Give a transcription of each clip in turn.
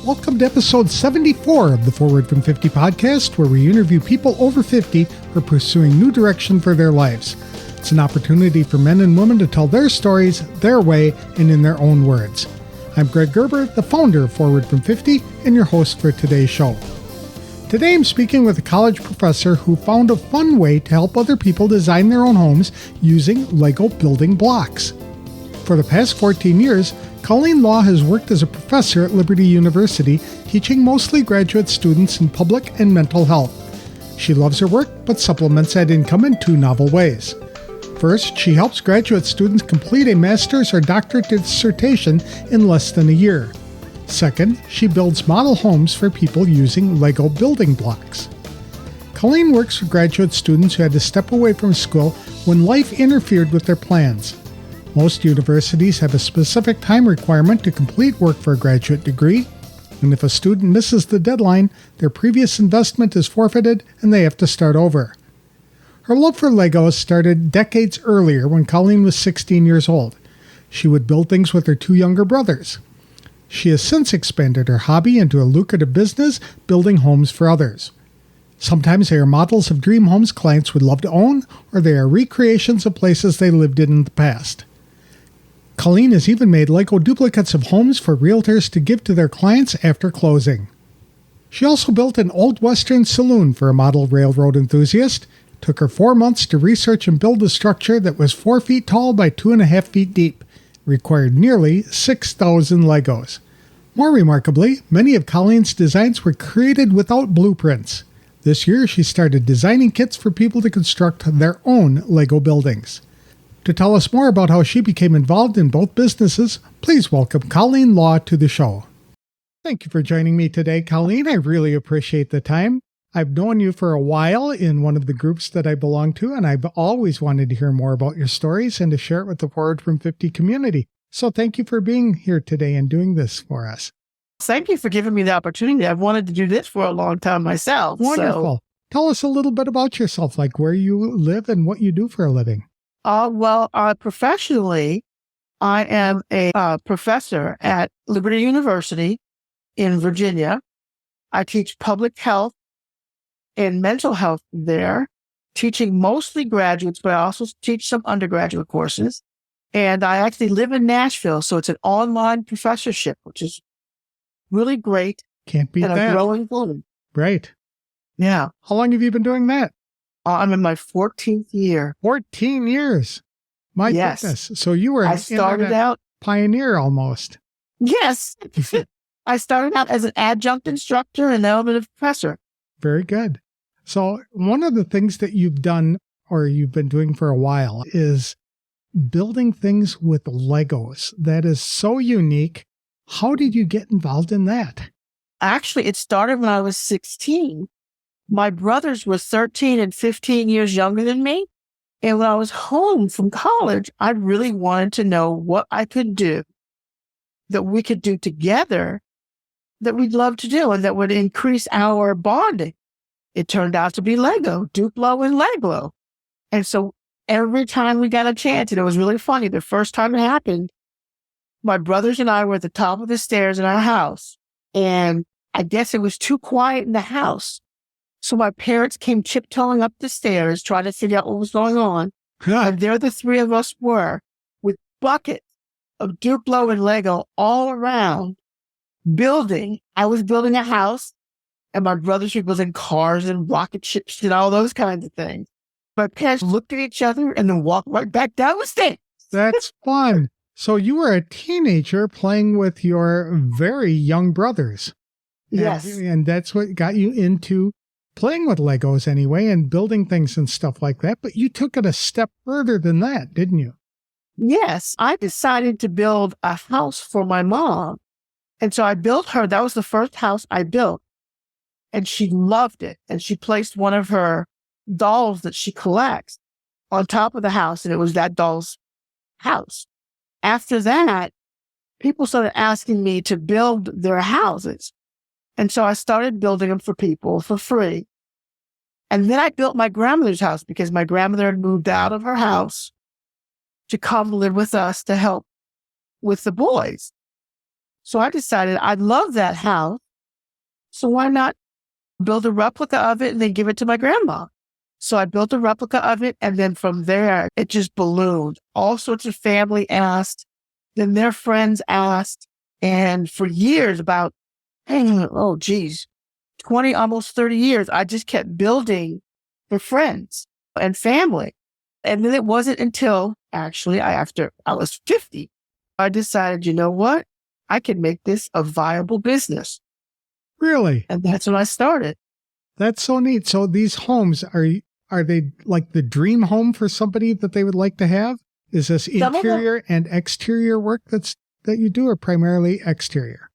Welcome to episode 74 of the Forward from 50 podcast, where we interview people over 50 who are pursuing new direction for their lives. It's an opportunity for men and women to tell their stories, their way, and in their own words. I'm Greg Gerber, the founder of Forward from 50, and your host for today's show. Today I'm speaking with a college professor who found a fun way to help other people design their own homes using Lego building blocks. For the past 14 years, Colleen Law has worked as a professor at Liberty University, teaching mostly graduate students in public and mental health. She loves her work, but supplements that income in two novel ways. First, she helps graduate students complete a master's or doctorate dissertation in less than a year. Second, she builds model homes for people using Lego building blocks. Colleen works with graduate students who had to step away from school when life interfered with their plans. Most universities have a specific time requirement to complete work for a graduate degree, and if a student misses the deadline, their previous investment is forfeited and they have to start over. Her love for Legos started decades earlier when Colleen was 16 years old. She would build things with her two younger brothers. She has since expanded her hobby into a lucrative business, building homes for others. Sometimes they are models of dream homes clients would love to own, or they are recreations of places they lived in the past. Colleen has even made Lego duplicates of homes for realtors to give to their clients after closing. She also built an old Western saloon for a model railroad enthusiast. It took her 4 months to research and build a structure that was 4 feet tall by 2.5 feet deep. It required nearly 6,000 Legos. More remarkably, many of Colleen's designs were created without blueprints. This year, she started designing kits for people to construct their own Lego buildings. To tell us more about how she became involved in both businesses, please welcome Colleen Law to the show. Thank you for joining me today, Colleen. I really appreciate the time. I've known you for a while in one of the groups that I belong to, and I've always wanted to hear more about your stories and to share it with the Forward from 50 community. So thank you for being here today and doing this for us. Thank you for giving me the opportunity. I've wanted to do this for a long time myself. Wonderful. Tell us a little bit about yourself, like where you live and what you do for a living. Professionally, I am a professor at Liberty University in Virginia. I teach public health and mental health there, teaching mostly graduates, but I also teach some undergraduate courses. And I actually live in Nashville, so it's an online professorship, which is really great. Can't beat that. And a growing one. Right. Yeah. How long have you been doing that? I'm in my 14th year. 14 years. My goodness. So you were I started out pioneer almost. Yes. I started out as an adjunct instructor and now I'm a professor. Very good. So one of the things that you've done or you've been doing for a while is building things with Legos. That is so unique. How did you get involved in that? Actually, it started when I was 16. My brothers were 13 and 15 years younger than me. And when I was home from college, I really wanted to know what I could do that we could do together that we'd love to do and that would increase our bonding. It turned out to be Lego, Duplo and Lego. And so every time we got a chance, and it was really funny, the first time it happened, my brothers and I were at the top of the stairs in our house. And I guess it was too quiet in the house. So my parents came tiptoeing up the stairs, trying to figure out what was going on. And there the three of us were with buckets of Duplo and Lego all around building. I was building a house and my brothers were building cars and rocket ships and all those kinds of things. My parents looked at each other and then walked right back down the stairs. That's fun. So you were a teenager playing with your very young brothers. Yes. And that's what got you into playing with Legos anyway and building things and stuff like that. But you took it a step further than that, didn't you? Yes. I decided to build a house for my mom. And so I built her. That was the first house I built. And she loved it. And she placed one of her dolls that she collects on top of the house. And it was that doll's house. After that, people started asking me to build their houses. And so I started building them for people for free. And then I built my grandmother's house because my grandmother had moved out of her house to come live with us to help with the boys. So I decided I love that house. So why not build a replica of it and then give it to my grandma? So I built a replica of it. And then from there, it just ballooned. All sorts of family asked. Then their friends asked. And for years, about, 20, almost 30 years, I just kept building for friends and family. And then it wasn't until actually after I was 50, I decided, you know what? I can make this a viable business. Really? And that's when I started. That's so neat. So these homes, are they like the dream home for somebody that they would like to have? Is this interior and exterior work that you do, or primarily exterior?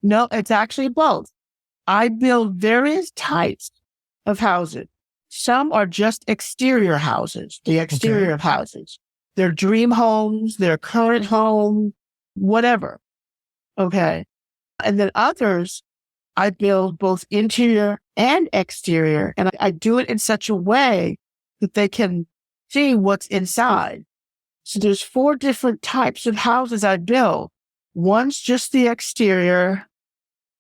No, it's actually both. I build various types of houses. Some are just exterior houses, the exterior of houses. They're dream homes, they're current home, whatever. Okay. And then others, I build both interior and exterior. And I do it in such a way that they can see what's inside. So there's 4 different types of houses I build. One's just the exterior.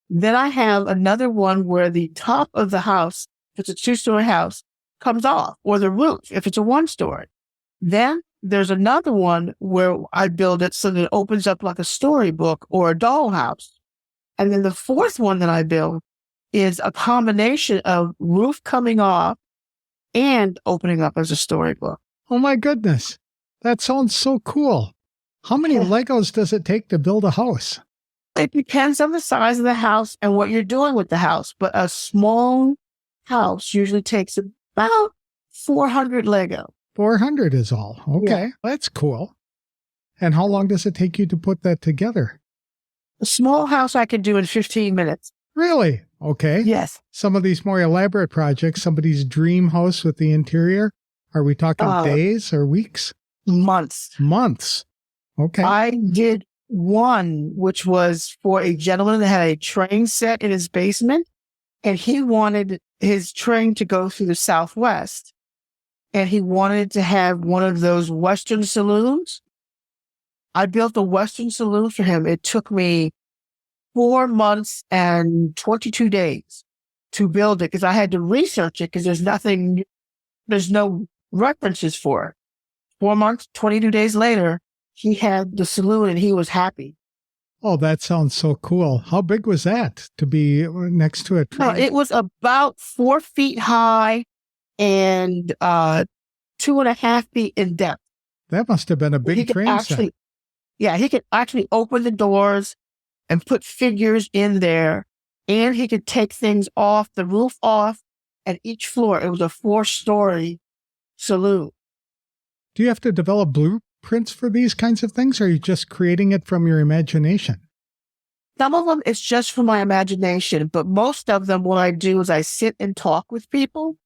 Then I have another one where the top of the house, if it's a 2-story house, comes off, or the roof, if it's a 1-story. Then there's another one where I build it so that it opens up like a storybook or a dollhouse. And then the 4th one that I build is a combination of roof coming off and opening up as a storybook. Oh my goodness. That sounds so cool. How many Legos does it take to build a house? It depends on the size of the house and what you're doing with the house. But a small house usually takes about 400 Lego. 400 is all. Okay. Yeah. That's cool. And how long does it take you to put that together? A small house I can do in 15 minutes. Really? Okay. Yes. Some of these more elaborate projects, somebody's dream house with the interior, are we talking days or weeks? Months. Months. Okay. I did one, which was for a gentleman that had a train set in his basement, and he wanted his train to go through the Southwest, and he wanted to have one of those Western saloons. I built a Western saloon for him. It took me 4 months and 22 days to build it because I had to research it because there's no references for it. 4 months, 22 days later, he had the saloon and he was happy. Oh, that sounds so cool. How big was that to be next to a train? It was about 4 feet high and 2.5 feet in depth. That must have been a big train set. Yeah, he could actually open the doors and put figures in there, and he could take things off, the roof off at each floor. It was a 4-story saloon. Do you have to develop blueprints for these kinds of things, or are you just creating it from your imagination? Some of them, it's just from my imagination, but most of them, what I do is I sit and talk with people,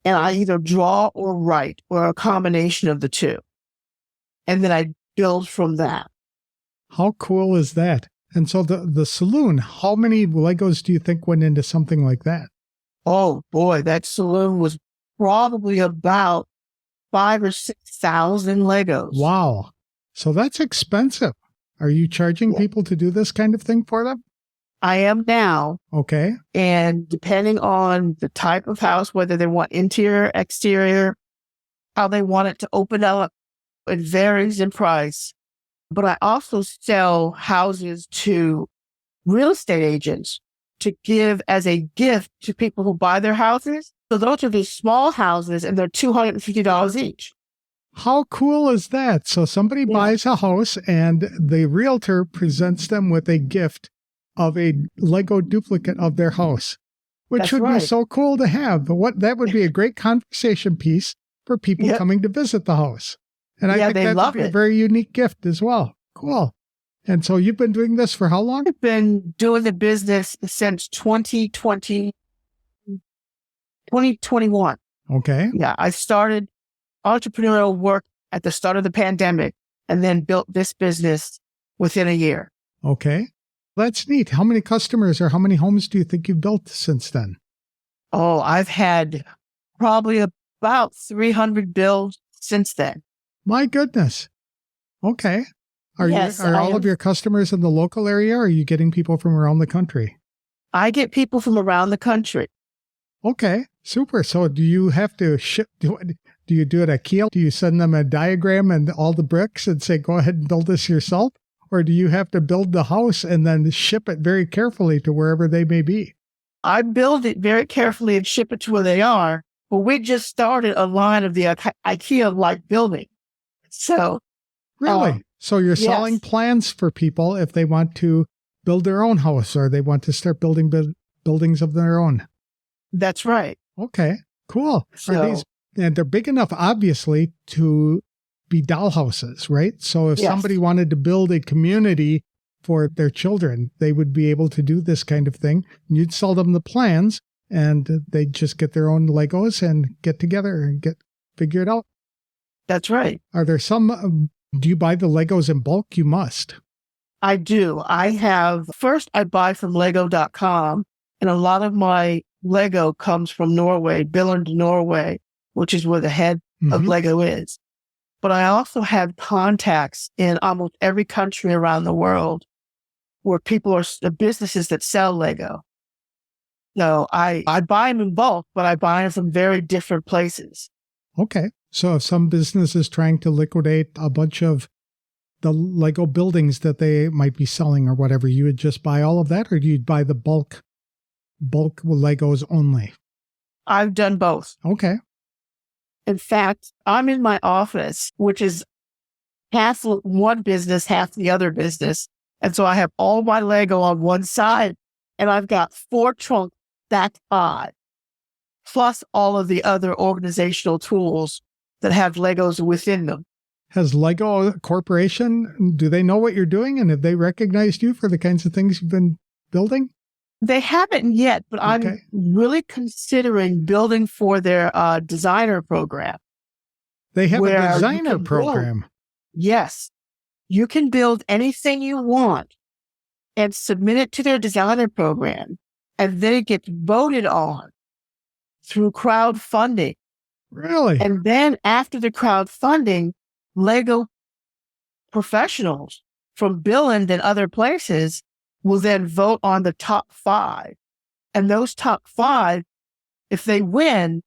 and I either draw or write, or a combination of the two. And then I build from that. How cool is that? And so the saloon, how many Legos do you think went into something like that? Oh boy, that saloon was probably about 5,000 or 6,000 Legos. Wow. So that's expensive. Are you charging people to do this kind of thing for them? I am now. Okay. And depending on the type of house, whether they want interior, exterior, how they want it to open up, it varies in price. But I also sell houses to real estate agents to give as a gift to people who buy their houses. So those are these small houses and they're $250 each. How cool is that? So somebody buys a house and the realtor presents them with a gift of a Lego duplicate of their house, which would be so cool to have. That would be a great conversation piece for people coming to visit the house. And I think that would be a very unique gift as well. Cool. And so you've been doing this for how long? I've been doing the business since 2021. Okay. Yeah, I started entrepreneurial work at the start of the pandemic and then built this business within a year. Okay. That's neat. How many customers or how many homes do you think you've built since then? Oh, I've had probably about 300 builds since then. My goodness. Okay. Are all of your customers in the local area, or are you getting people from around the country? I get people from around the country. Okay, super. So do you have to ship? Do you do it at Kiel? Do you send them a diagram and all the bricks and say, go ahead and build this yourself? Or do you have to build the house and then ship it very carefully to wherever they may be? I build it very carefully and ship it to where they are. But we just started a line of the IKEA-like building. So, really? So you're selling plans for people if they want to build their own house or they want to start building buildings of their own. That's right. Okay, cool. And they're big enough, obviously, to be dollhouses, right? So if somebody wanted to build a community for their children, they would be able to do this kind of thing. You'd sell them the plans, and they'd just get their own Legos and get together and figure it out. That's right. Are there some, do you buy the Legos in bulk? You must. I do. First I buy from Lego.com, and a lot of my Lego comes from Norway, Billund, Norway, which is where the head of Lego is. But I also have contacts in almost every country around the world where businesses that sell Lego. So I buy them in bulk, but I buy them from very different places. Okay. So if some business is trying to liquidate a bunch of the Lego buildings that they might be selling or whatever, you would just buy all of that, or do you buy the bulk Legos only? I've done both. Okay. In fact, I'm in my office, which is half one business, half the other business. And so I have all my Lego on one side, and I've got 4 trunks stacked high, plus all of the other organizational tools that have Legos within them. Has Lego Corporation, do they know what you're doing? And have they recognized you for the kinds of things you've been building? They haven't yet, but I'm really considering building for their designer program. They have a designer program? Yes. You can build anything you want and submit it to their designer program, and then it gets voted on through crowdfunding. Really? And then after the crowdfunding, Lego professionals from Billund and other places will then vote on the top 5. And those top 5, if they win,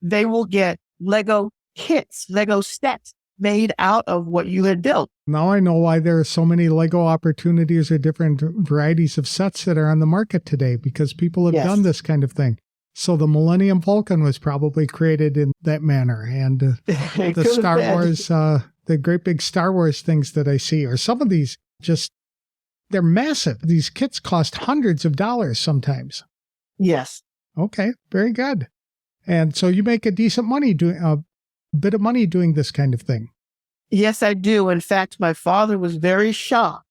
they will get Lego kits, Lego sets made out of what you had built. Now I know why there are so many Lego opportunities or different varieties of sets that are on the market today, because people have done this kind of thing. So the Millennium Falcon was probably created in that manner. And the Star Wars, the great big Star Wars things that I see, or some of these they're massive. These kits cost hundreds of dollars sometimes. Yes. Okay, very good. And so you make a decent money a bit of money doing this kind of thing. Yes, I do. In fact, my father was very shocked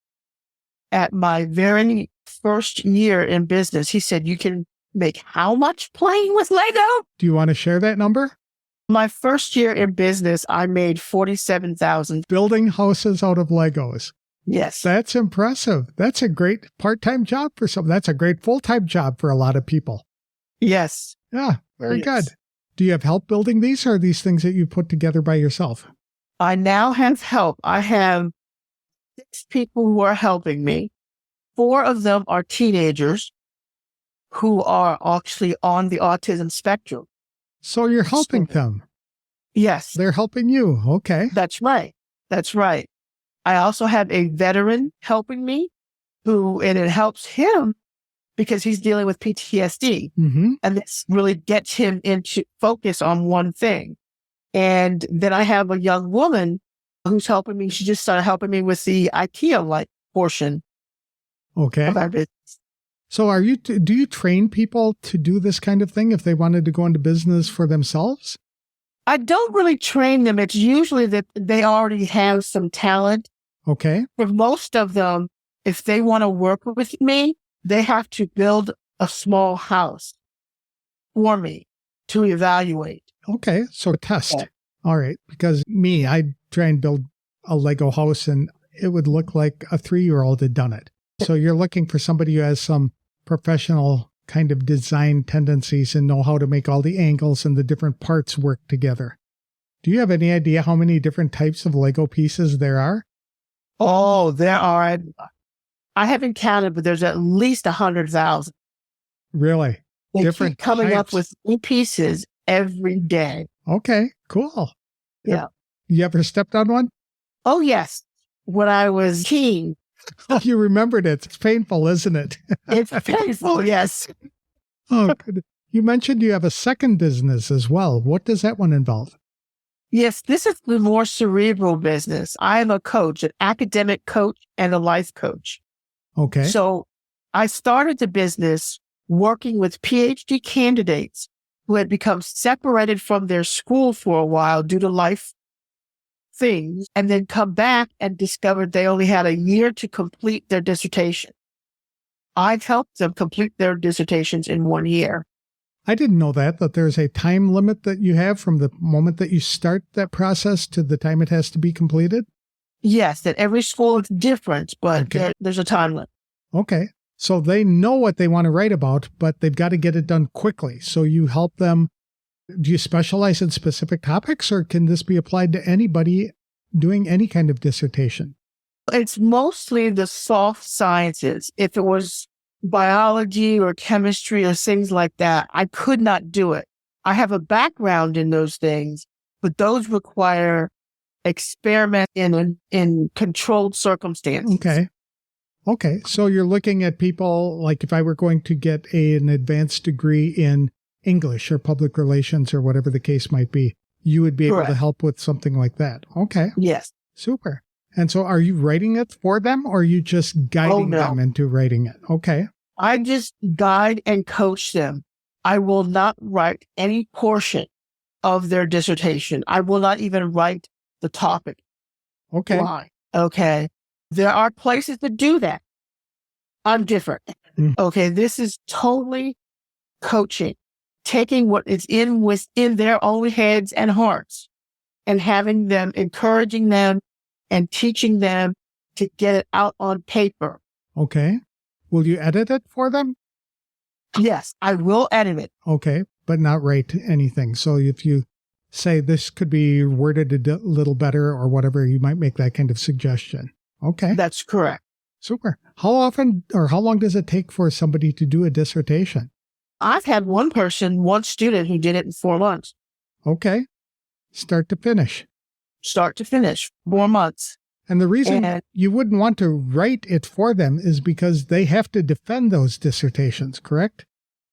at my very first year in business. He said, "You can make how much playing with Lego?" Do you want to share that number? My first year in business, I made $47,000. Building houses out of Legos. Yes. That's impressive. That's a great part-time job for some. That's a great full-time job for a lot of people. Yes. Yeah, very good. Do you have help building these, or are these things that you put together by yourself? I now have help. I have 6 people who are helping me. 4 of them are teenagers who are actually on the autism spectrum. So you're helping them? Yes. They're helping you. Okay. That's right. That's right. I also have a veteran helping me and it helps him because he's dealing with PTSD. And this really gets him into focus on one thing. And then I have a young woman who's helping me. She just started helping me with the IKEA-like portion of our business. So do you train people to do this kind of thing if they wanted to go into business for themselves? I don't really train them. It's usually that they already have some talent. Okay. For most of them, if they want to work with me, they have to build a small house for me to evaluate. Okay. So test. Yeah. All right. Because I'd try and build a Lego house and it would look like a 3-year-old had done it. So you're looking for somebody who has some professional kind of design tendencies and know how to make all the angles and the different parts work together. Do you have any idea how many different types of Lego pieces there are? Oh, I haven't counted, but there's at least 100,000. Really? They Different keep coming up types. with new pieces every day. Okay, cool. Yeah. You ever stepped on one? Oh, yes. When I was teen, Oh, you remembered it. It's painful, isn't it? it's painful. Yes. Oh, good. You mentioned you have a second business as well. What does that one involve? Yes, this is the more cerebral business. I am a coach, an academic coach and a life coach. Okay. So I started the business working with PhD candidates who had become separated from their school for a while due to life things, and then come back and discovered they only had a year to complete their dissertation. I've helped them complete their dissertations in 1 year. I didn't know that there's a time limit that you have from the moment that you start that process to the time it has to be completed? Yes, that every school is different, but Okay. there's a time limit. Okay. So they know what they want to write about, but they've got to get it done quickly. So you help them. Do you specialize in specific topics, or can this be applied to anybody doing any kind of dissertation? It's mostly the soft sciences. If it was biology or chemistry or things like that, I could not do it. I have a background in those things, but those require experiment in controlled circumstances. Okay. So you're looking at people, like if I were going to get an advanced degree in English or public relations or whatever the case might be, you would be able to help with something like that. Okay. Yes. Super. And so are you writing it for them, or are you just guiding them into writing it? Okay. I just guide and coach them. I will not write any portion of their dissertation. I will not even write the topic. Okay. Why? Okay. There are places that do that. I'm different. Okay. This is totally coaching, taking what is within their own heads and hearts and having them, encouraging them and teaching them to get it out on paper. Okay. Will you edit it for them? Yes, I will edit it. Okay, but not write anything. So if you say this could be worded a little better or whatever, you might make that kind of suggestion. Okay. That's correct. Super. How often or how long does it take for somebody to do a dissertation? I've had one student who did it in 4 months. Okay. Start to finish. Start to finish, 4 months. And the reason you wouldn't want to write it for them is because they have to defend those dissertations, correct?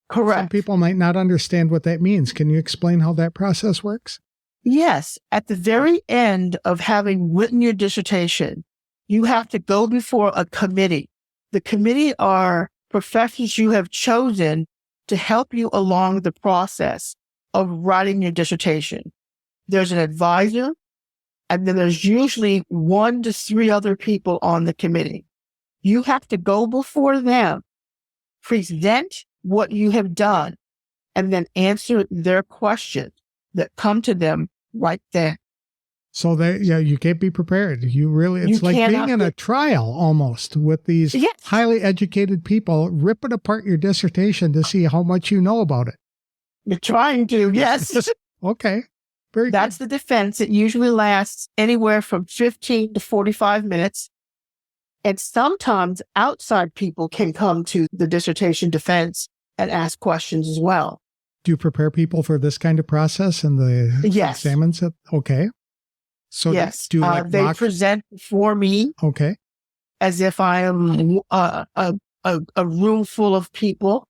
Correct. Some people might not understand what that means. Can you explain how that process works? Yes. At the very end of having written your dissertation, you have to go before a committee. The committee are professors you have chosen to help you along the process of writing your dissertation. There's an advisor, and then there's usually 1 to 3 other people on the committee. You have to go before them, present what you have done, and then answer their questions that come to them right there. So you can't be prepared. It's like being in a trial almost with these highly educated people ripping apart your dissertation to see how much you know about it. You're trying to, yes. Okay. Very That's good. the defense. It usually lasts anywhere from 15 to 45 minutes. And sometimes outside people can come to the dissertation defense and ask questions as well. Do you prepare people for this kind of process and the examines it? Okay. So yes, they present for me. Okay. As if I am a room full of people,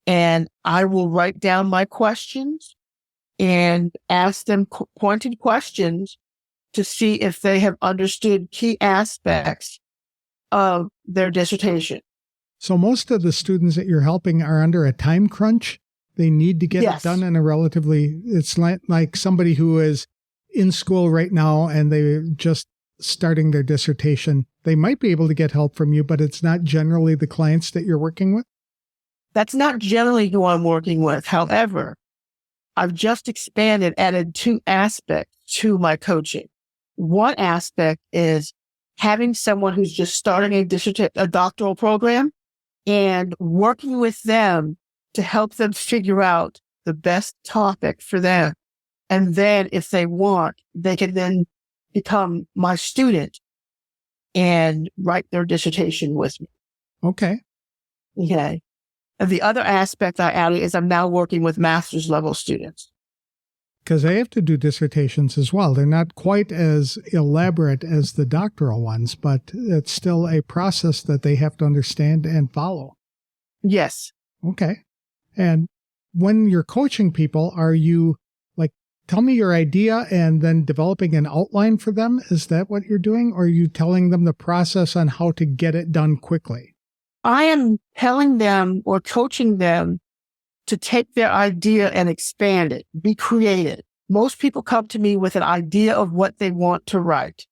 and I will write down my questions and ask them pointed questions to see if they have understood key aspects of their dissertation. So most of the students that you're helping are under a time crunch. They need to get it done in it's like somebody who is in school right now and they're just starting their dissertation. They might be able to get help from you, but it's not generally the clients that you're working with? That's not generally who I'm working with. However, I've just added 2 aspects to my coaching. One aspect is having someone who's just starting a doctoral program and working with them to help them figure out the best topic for them. And then if they want, they can then become my student and write their dissertation with me. Okay. Okay. And the other aspect I added is I'm now working with master's level students. Because they have to do dissertations as well. They're not quite as elaborate as the doctoral ones, but it's still a process that they have to understand and follow. Yes. Okay. And when you're coaching people, are you like, tell me your idea and then developing an outline for them? Is that what you're doing? Or are you telling them the process on how to get it done quickly? I am telling them or coaching them to take their idea and expand it, be creative. Most people come to me with an idea of what they want to write,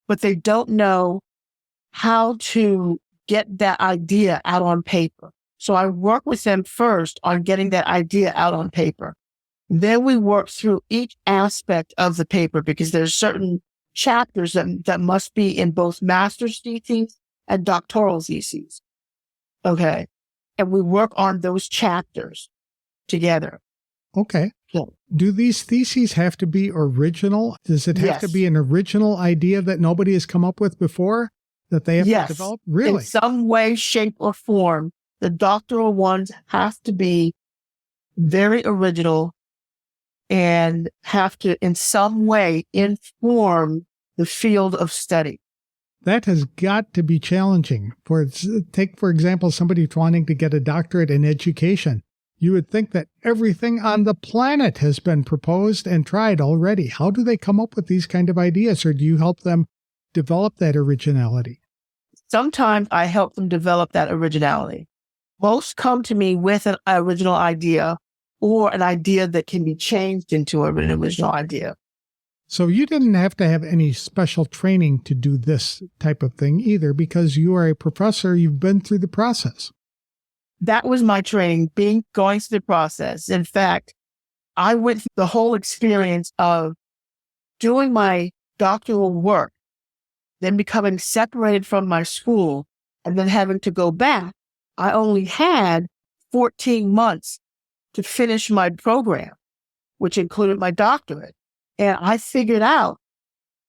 but they don't know how to get that idea out on paper. So I work with them first on getting that idea out on paper. Then we work through each aspect of the paper because there's certain chapters that must be in both master's theses and doctoral theses. Okay. And we work on those chapters together. Okay. Yeah. Do these theses have to be original? Does it have to Yes. be an original idea that nobody has come up with before that they have Yes. to develop? Really? In some way, shape, or form, the doctoral ones have to be very original and have to, in some way, inform the field of study. That has got to be challenging. Take, for example, somebody wanting to get a doctorate in education. You would think that everything on the planet has been proposed and tried already. How do they come up with these kind of ideas, or do you help them develop that originality? Sometimes I help them develop that originality. Most come to me with an original idea or an idea that can be changed into an original idea. So you didn't have to have any special training to do this type of thing either, because you are a professor, you've been through the process. That was my training, going through the process. In fact, I went through the whole experience of doing my doctoral work, then becoming separated from my school, and then having to go back. I only had 14 months to finish my program, which included my doctorate. And I figured out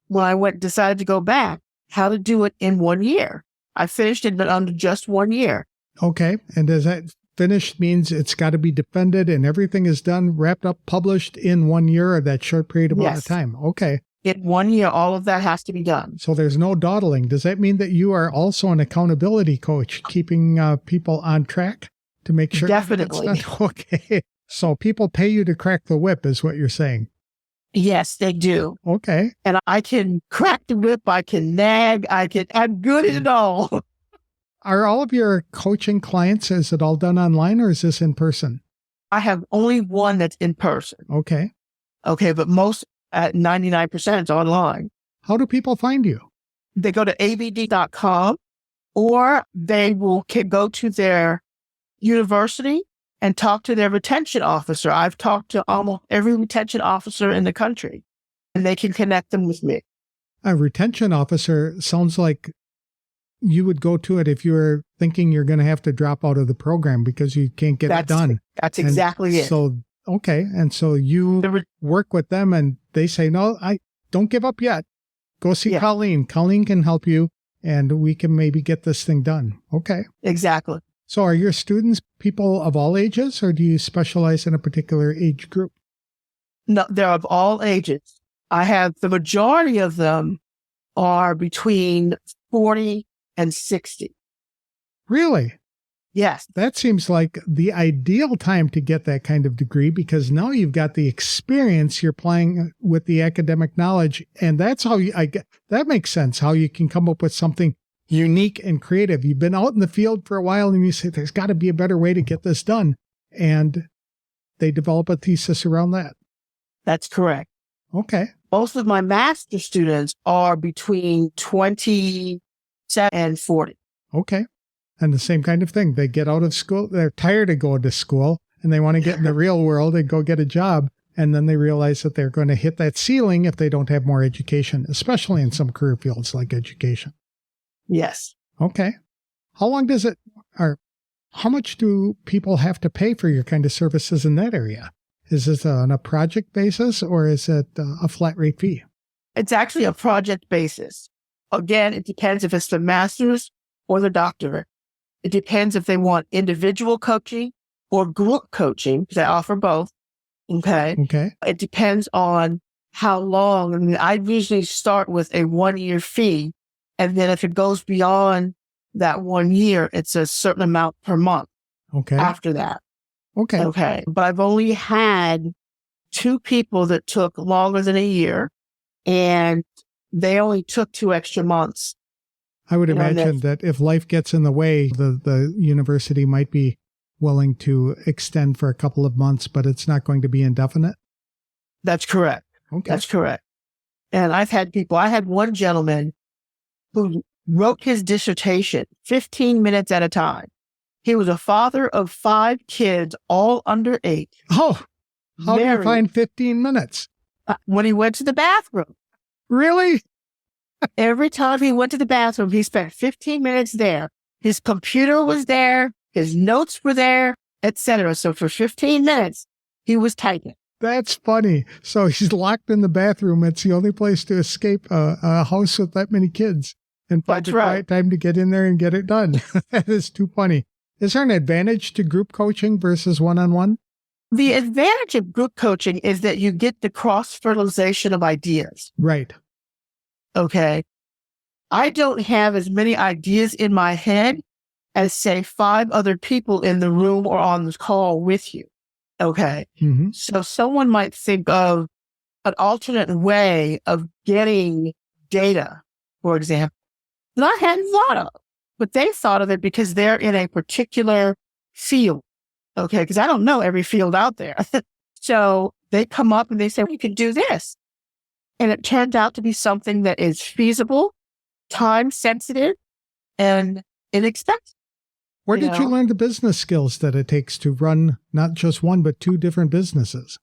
when I decided to go back how to do it in 1 year. I finished it under just 1 year. Okay. And does that finished means it's got to be defended and everything is done, wrapped up, published in 1 year or that short period of Yes. time? Okay. In 1 year, all of that has to be done. So there's no dawdling. Does that mean that you are also an accountability coach, keeping people on track to make sure? Definitely. It's done? Okay. So people pay you to crack the whip is what you're saying. Yes, they do. Okay. And I can crack the whip. I can nag. I'm good at it all. Are all of your coaching clients, is it all done online or is this in person? I have only one that's in person. Okay. Okay. But most at 99% is online. How do people find you? They go to abd.com or they can go to their university and talk to their retention officer. I've talked to almost every retention officer in the country, and they can connect them with me. A retention officer sounds like you would go to it if you were thinking you're going to have to drop out of the program because you can't get it done. That's exactly it. So, okay. And so you work with them and they say, no, I don't give up yet. Go see Colleen. Colleen can help you and we can maybe get this thing done. Okay. Exactly. So are your students people of all ages or do you specialize in a particular age group? No, they're of all ages. I have the majority of them are between 40 and 60. Really? Yes. That seems like the ideal time to get that kind of degree because now you've got the experience, you're playing with the academic knowledge, and that's how that makes sense, how you can come up with something unique and creative. You've been out in the field for a while and you say, there's got to be a better way to get this done. And they develop a thesis around that. That's correct. Okay. Most of my master students are between 27 and 40. Okay. And the same kind of thing. They get out of school. They're tired of going to school and they want to get in the real world and go get a job. And then they realize that they're going to hit that ceiling if they don't have more education, especially in some career fields like education. Yes. Okay. How long does it, or how much do people have to pay for your kind of services in that area? Is this on a project basis or is it a flat rate fee? It's actually a project basis. Again, it depends if it's the master's or the doctorate. It depends if they want individual coaching or group coaching, because I offer both. Okay. Okay. It depends on how long. I mean, I usually start with a 1-year fee. And then if it goes beyond that 1 year, it's a certain amount per month. Okay. After that. Okay. Okay. But I've only had 2 people that took longer than a year, and they only took 2 extra months. I would imagine that if life gets in the way, the university might be willing to extend for a couple of months, but it's not going to be indefinite. That's correct. Okay. That's correct. And I had one gentleman who wrote his dissertation 15 minutes at a time. He was a father of 5 kids, all under 8. Oh, how do you find 15 minutes? When he went to the bathroom. Really? Every time he went to the bathroom, he spent 15 minutes there. His computer was there, his notes were there, etc. So for 15 minutes, he was typing. That's funny. So he's locked in the bathroom. It's the only place to escape a house with that many kids and find the quiet time to get in there and get it done. That is too funny. Is there an advantage to group coaching versus one-on-one? The advantage of group coaching is that you get the cross-fertilization of ideas. Right. Okay. I don't have as many ideas in my head as, say, 5 other people in the room or on this call with you. Okay. Mm-hmm. So someone might think of an alternate way of getting data, for example, that I hadn't thought of, but they thought of it because they're in a particular field. Okay. Because I don't know every field out there. So they come up and they say, we could do this. And it turned out to be something that is feasible, time sensitive, and inexpensive. Where did you learn the business skills that it takes to run not just one, but 2 different businesses?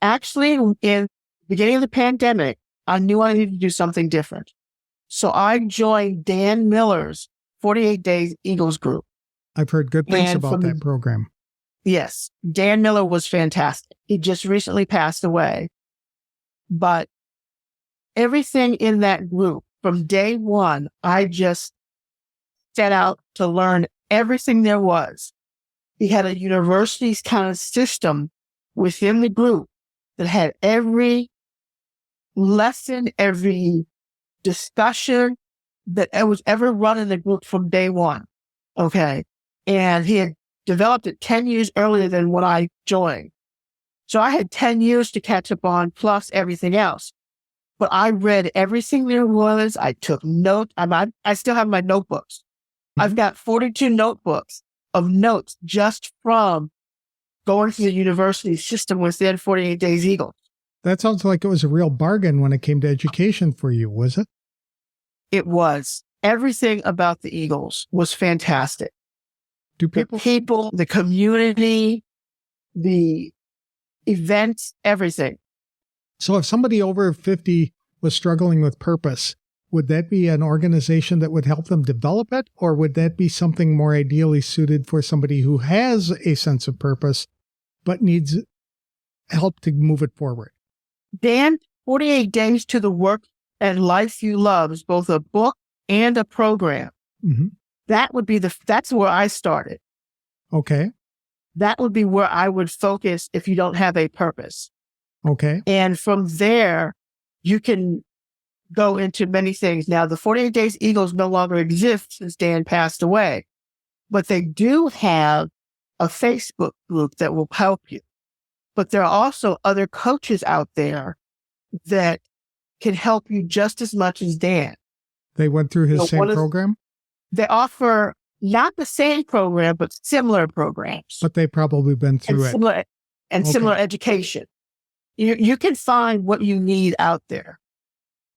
Actually, in the beginning of the pandemic, I knew I needed to do something different. So I joined Dan Miller's 48 Days Eagles group. I've heard good things about that program. Yes. Dan Miller was fantastic. He just recently passed away. But everything in that group, from day one, I just set out to learn everything there was. He had a university's kind of system within the group that had every lesson, every discussion that was ever run in the group from day one. Okay. And he had developed it 10 years earlier than when I joined. So I had 10 years to catch up on, plus everything else. But I read everything there was. I took notes. I still have my notebooks. I've got 42 notebooks of notes just from going through the university system within 48 Days Eagles. That sounds like it was a real bargain when it came to education for you, was it? It was. Everything about the Eagles was fantastic. The people, the community, the events, everything. So if somebody over 50 was struggling with purpose, would that be an organization that would help them develop it? Or would that be something more ideally suited for somebody who has a sense of purpose, but needs help to move it forward? Dan, 48 Days to the Work and Life You Love is both a book and a program. Mm-hmm. That's where I started. Okay. That would be where I would focus if you don't have a purpose. Okay. And from there, you can go into many things. Now, the 48 Days Eagles no longer exist since Dan passed away, but they do have a Facebook group that will help you. But there are also other coaches out there that can help you just as much as Dan. They went through his same program? They offer not the same program, but similar programs. But they've probably been through it. Similar education. You can find what you need out there.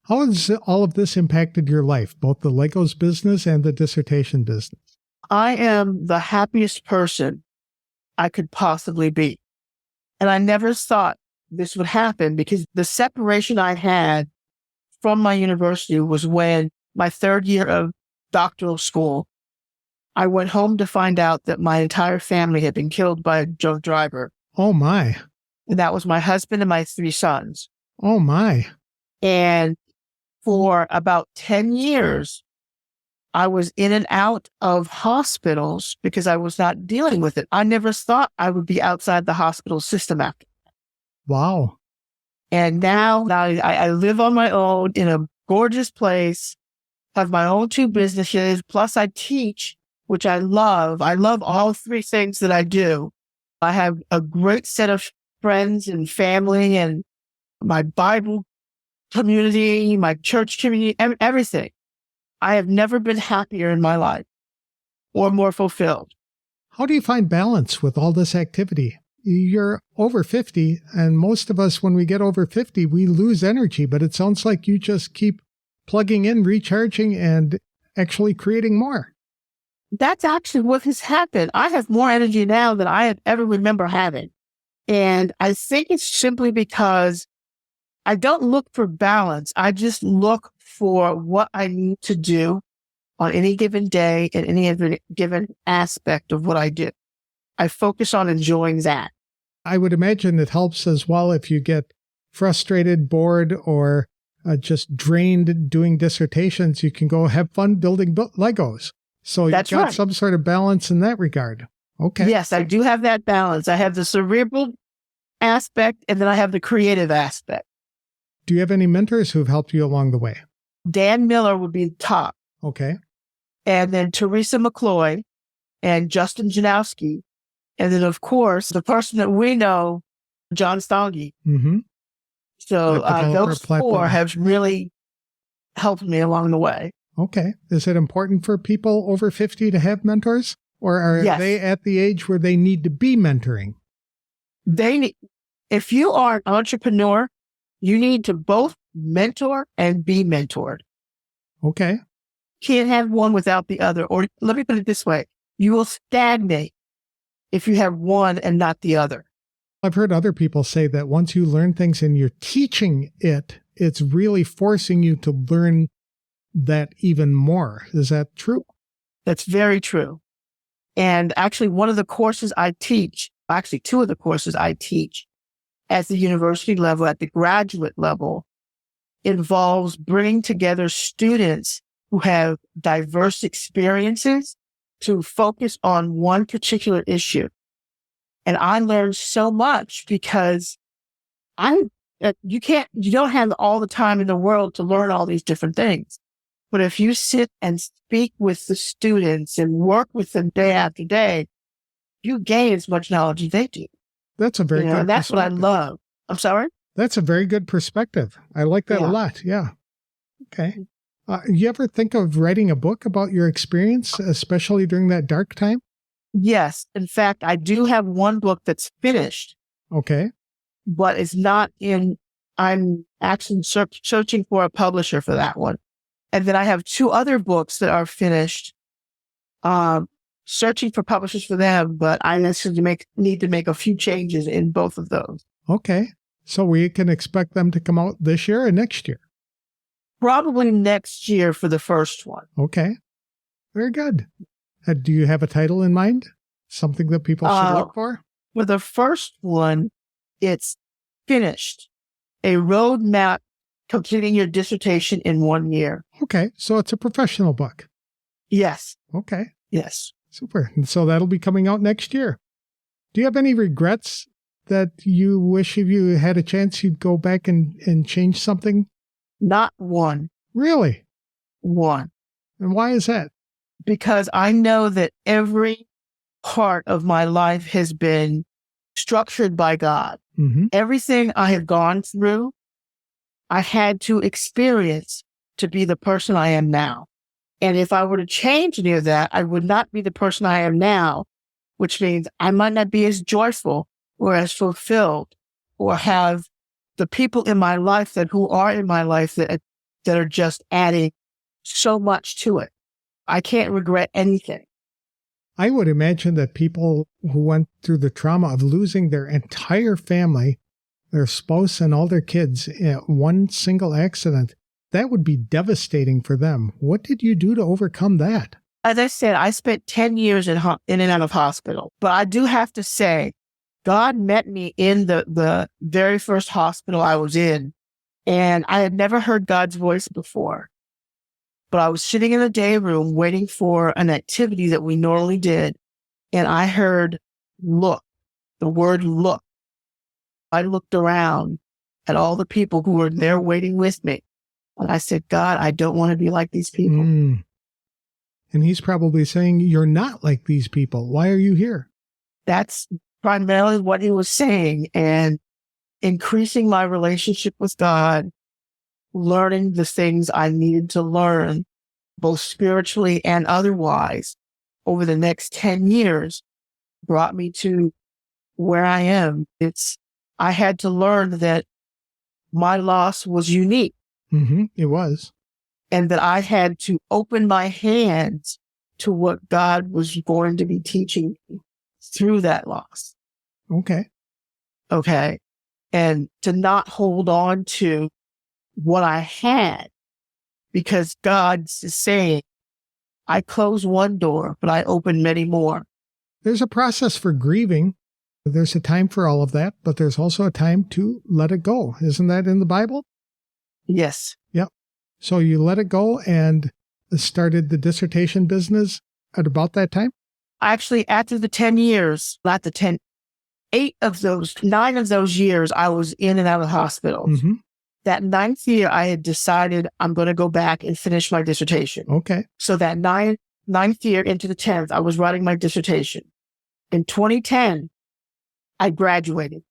How has all of this impacted your life, both the Legos business and the dissertation business? I am the happiest person I could possibly be. And I never thought this would happen, because the separation I had from my university was when my 3rd year of doctoral school, I went home to find out that my entire family had been killed by a drunk driver. Oh, my. And that was my husband and my 3 sons. Oh, my. And for about 10 years, I was in and out of hospitals because I was not dealing with it. I never thought I would be outside the hospital system after. Wow. And now I live on my own in a gorgeous place, have my own 2 businesses, plus I teach, which I love. I love all 3 things that I do. I have a great set of friends and family and my Bible community, my church community, everything. I have never been happier in my life or more fulfilled. How do you find balance with all this activity? You're over 50, and most of us, when we get over 50, we lose energy, but it sounds like you just keep plugging in, recharging, and actually creating more. That's actually what has happened. I have more energy now than I have ever remember having. And I think it's simply because I don't look for balance. I just look for what I need to do on any given day in any given aspect of what I do. I focus on enjoying that. I would imagine it helps as well if you get frustrated, bored, or just drained doing dissertations. You can go have fun building Legos. So you've got some sort of balance in that regard. Okay. Yes, I do have that balance. I have the cerebral aspect, and then I have the creative aspect. Do you have any mentors who've helped you along the way? Dan Miller would be the top. Okay. And then Teresa McCloy and Justin Janowski. And then, of course, the person that we know, John Stange. Mm-hmm. So those 4 have really helped me along the way. Okay. Is it important for people over 50 to have mentors? Or are they at the age where they need to be mentoring? If you are an entrepreneur, you need to both mentor and be mentored. Okay. Can't have one without the other. Or let me put it this way. You will stagnate if you have one and not the other. I've heard other people say that once you learn things and you're teaching it, it's really forcing you to learn that even more. Is that true? That's very true. And actually, one of the courses I teach, actually 2 of the courses I teach at the university level, at the graduate level, involves bringing together students who have diverse experiences to focus on one particular issue. And I learned so much because you don't have all the time in the world to learn all these different things. But if you sit and speak with the students and work with them day after day, you gain as much knowledge as they do. That's a very good perspective. That's what I love. I'm sorry? That's a very good perspective. I like that a lot. Yeah. Okay. You ever think of writing a book about your experience, especially during that dark time? Yes. In fact, I do have one book that's finished. Okay. But it's not in, I'm actually searching for a publisher for that one. And then I have 2 other books that are finished, searching for publishers for them, but I necessarily need to make a few changes in both of those. Okay. So we can expect them to come out this year or next year? Probably next year for the first one. Okay. Very good. Do you have a title in mind? Something that people should look for? For the first one, it's finished. A roadmap completing your dissertation in 1 year. Okay. So it's a professional book. Yes. Okay. Yes. Super. And so that'll be coming out next year. Do you have any regrets that you wish if you had a chance you'd go back and change something? Not one. Really? One. And why is that? Because I know that every part of my life has been structured by God. Mm-hmm. Everything I have gone through, I had to experience to be the person I am now. And if I were to change any of that, I would not be the person I am now, which means I might not be as joyful or as fulfilled or have the people in my life that are just adding so much to it. I can't regret anything. I would imagine that people who went through the trauma of losing their entire family, their spouse and all their kids in one single accident, that would be devastating for them. What did you do to overcome that? As I said, I spent 10 years in and out of hospital. But I do have to say, God met me in the very first hospital I was in And I had never heard God's voice before, but I was sitting in the day room waiting for an activity that we normally did. And I heard, look, the word look. I looked around at all the people who were there waiting with me. And I said, God, I don't want to be like these people. And he's probably saying, you're not like these people. Why are you here? That's primarily what he was saying. And increasing my relationship with God, learning the things I needed to learn, both spiritually and otherwise, over the next 10 years brought me to where I am. I had to learn that my loss was unique. It was. And that I had to open my hands to what God was going to be teaching me through that loss. Okay. And to not hold on to what I had, because God's saying, I close one door, but I open many more. There's a process for grieving. There's a time for all of that, but there's also a time to let it go. Isn't that in the Bible? Yes. Yep. So you let it go and started the dissertation business at about that time? Actually, after the 10 years, not the 10, 9 of those years, I was in and out of hospitals. That 9th year, I had decided I'm going to go back and finish my dissertation. Okay. So that 9th year into the 10th, I was writing my dissertation. In 2010, I graduated.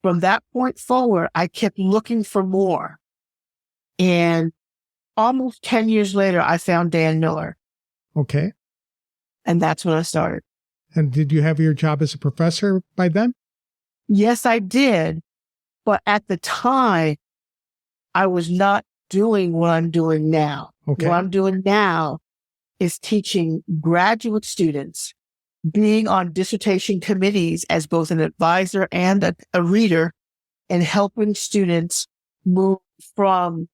From that point forward, I kept looking for more. And almost 10 years later, I found Dan Miller. Okay. And that's when I started. And did you have your job as a professor by then? Yes, I did. But at the time, I was not doing what I'm doing now. Okay. What I'm doing now is teaching graduate students, being on dissertation committees as both an advisor and a reader, and helping students move from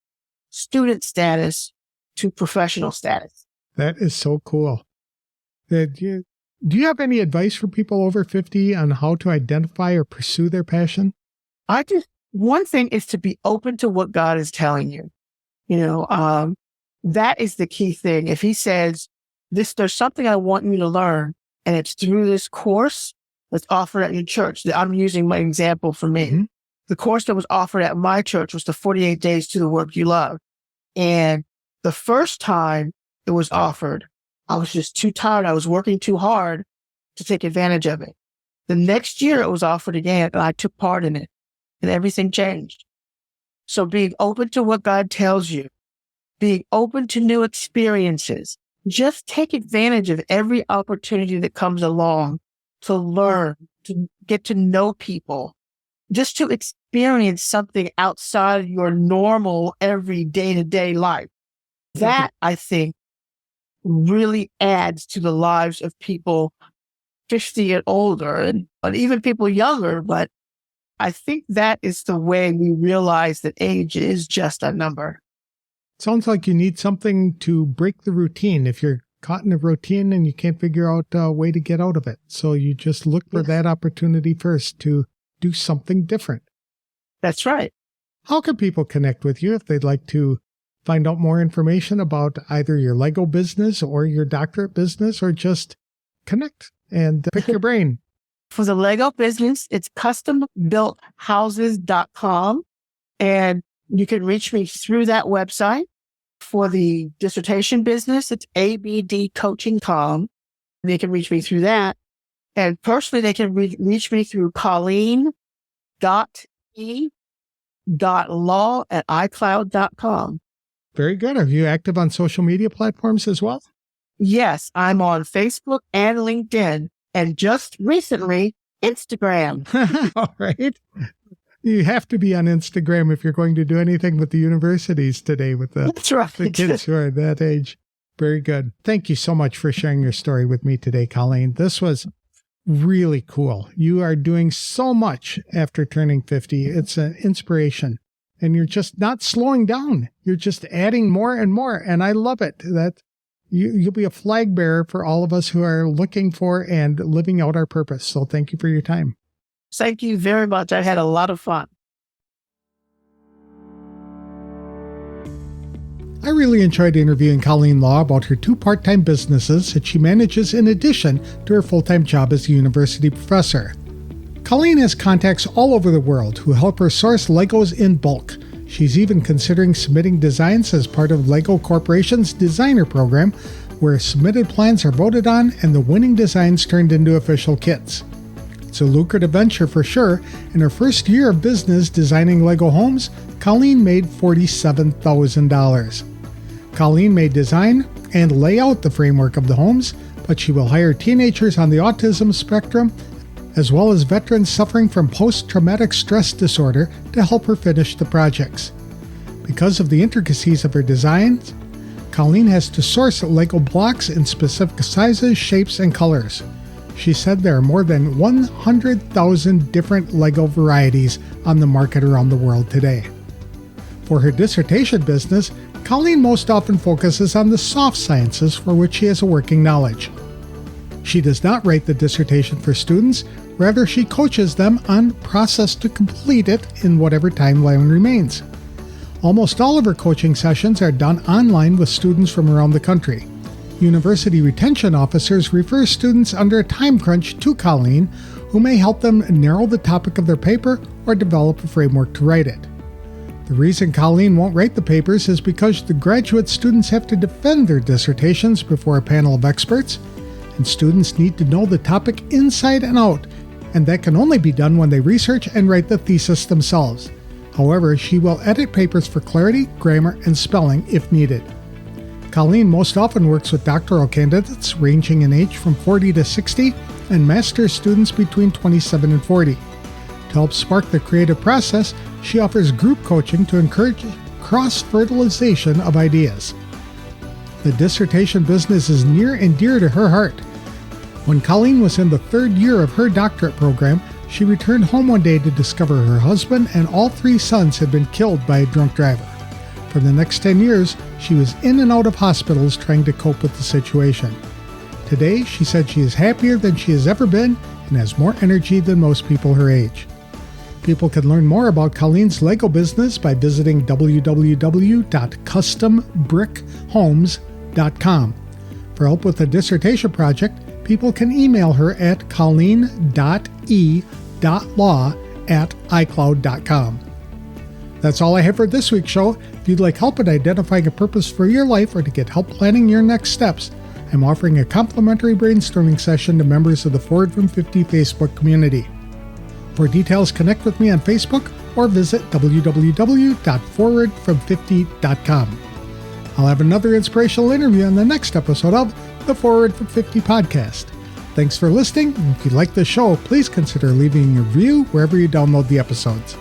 student status to professional status. That is so cool. Do you have any advice for people over 50 on how to identify or pursue their passion? One thing is to be open to what God is telling you. That is the key thing. If he says, there's something I want you to learn, and it's through this course that's offered at your church. I'm using my example for me. The course that was offered at my church was the 48 Days to the Work You Love. And the first time it was offered, I was just too tired. I was working too hard to take advantage of it. The next year it was offered again, and I took part in it, and everything changed. So being open to what God tells you, being open to new experiences, just take advantage of every opportunity that comes along to learn, to get to know people, just to experience something outside of your normal every day-to-day life. That, I think, really adds to the lives of people 50 and older, and even people younger. But I think that is the way we realize that age is just a number. Sounds like you need something to break the routine. If you're caught in a routine and you can't figure out a way to get out of it. So you just look for that opportunity first to do something different. That's right. How can people connect with you if they'd like to find out more information about either your Lego business or your doctorate business, or just connect and pick your brain? For the Lego business, it's custombuilthouses.com, and you can reach me through that website. For the dissertation business, it's abdcoaching.com. They can reach me through that. And personally, they can reach me through colleen.e.law@icloud.com. Very good. Are you active on social media platforms as well? Yes, I'm on Facebook and LinkedIn, and just recently, Instagram. All right. You have to be on Instagram if you're going to do anything with the universities today with That's right. the kids who are that age. Very good. Thank you so much for sharing your story with me today, Colleen. This was really cool. You are doing so much after turning 50. It's an inspiration. And you're just not slowing down. You're just adding more and more. And I love it that you'll be a flag bearer for all of us who are looking for and living out our purpose. So thank you for your time. Thank you very much. I had a lot of fun. I really enjoyed interviewing Colleen Law about her 2 part-time businesses that she manages in addition to her full-time job as a university professor. Colleen has contacts all over the world who help her source Legos in bulk. She's even considering submitting designs as part of Lego Corporation's designer program, where submitted plans are voted on and the winning designs turned into official kits. It's a lucrative venture for sure. In her first year of business designing Lego homes, Colleen made $47,000. Colleen may design and lay out the framework of the homes, but she will hire teenagers on the autism spectrum, as well as veterans suffering from post-traumatic stress disorder to help her finish the projects. Because of the intricacies of her designs, Colleen has to source Lego blocks in specific sizes, shapes, and colors. She said there are more than 100,000 different Lego varieties on the market around the world today. For her dissertation business, Colleen most often focuses on the soft sciences for which she has a working knowledge. She does not write the dissertation for students, rather she coaches them on process to complete it in whatever timeline remains. Almost all of her coaching sessions are done online with students from around the country. University retention officers refer students under a time crunch to Colleen, who may help them narrow the topic of their paper or develop a framework to write it. The reason Colleen won't write the papers is because the graduate students have to defend their dissertations before a panel of experts, and students need to know the topic inside and out, and that can only be done when they research and write the thesis themselves. However, she will edit papers for clarity, grammar, and spelling if needed. Colleen most often works with doctoral candidates ranging in age from 40 to 60 and master's students between 27 and 40. To help spark the creative process, she offers group coaching to encourage cross-fertilization of ideas. The dissertation business is near and dear to her heart. When Colleen was in the 3rd year of her doctorate program, she returned home one day to discover her husband and all 3 sons had been killed by a drunk driver. For the next 10 years, she was in and out of hospitals trying to cope with the situation. Today, she said she is happier than she has ever been and has more energy than most people her age. People can learn more about Colleen's Lego business by visiting www.custombrickhomes.com. For help with the dissertation project, people can email her at colleen.e.law@icloud.com. That's all I have for this week's show. If you'd like help in identifying a purpose for your life or to get help planning your next steps, I'm offering a complimentary brainstorming session to members of the Forward from 50 Facebook community. For details, connect with me on Facebook or visit www.forwardfrom50.com. I'll have another inspirational interview on the next episode of the Forward from 50 podcast. Thanks for listening, and if you like this show, please consider leaving a review wherever you download the episodes.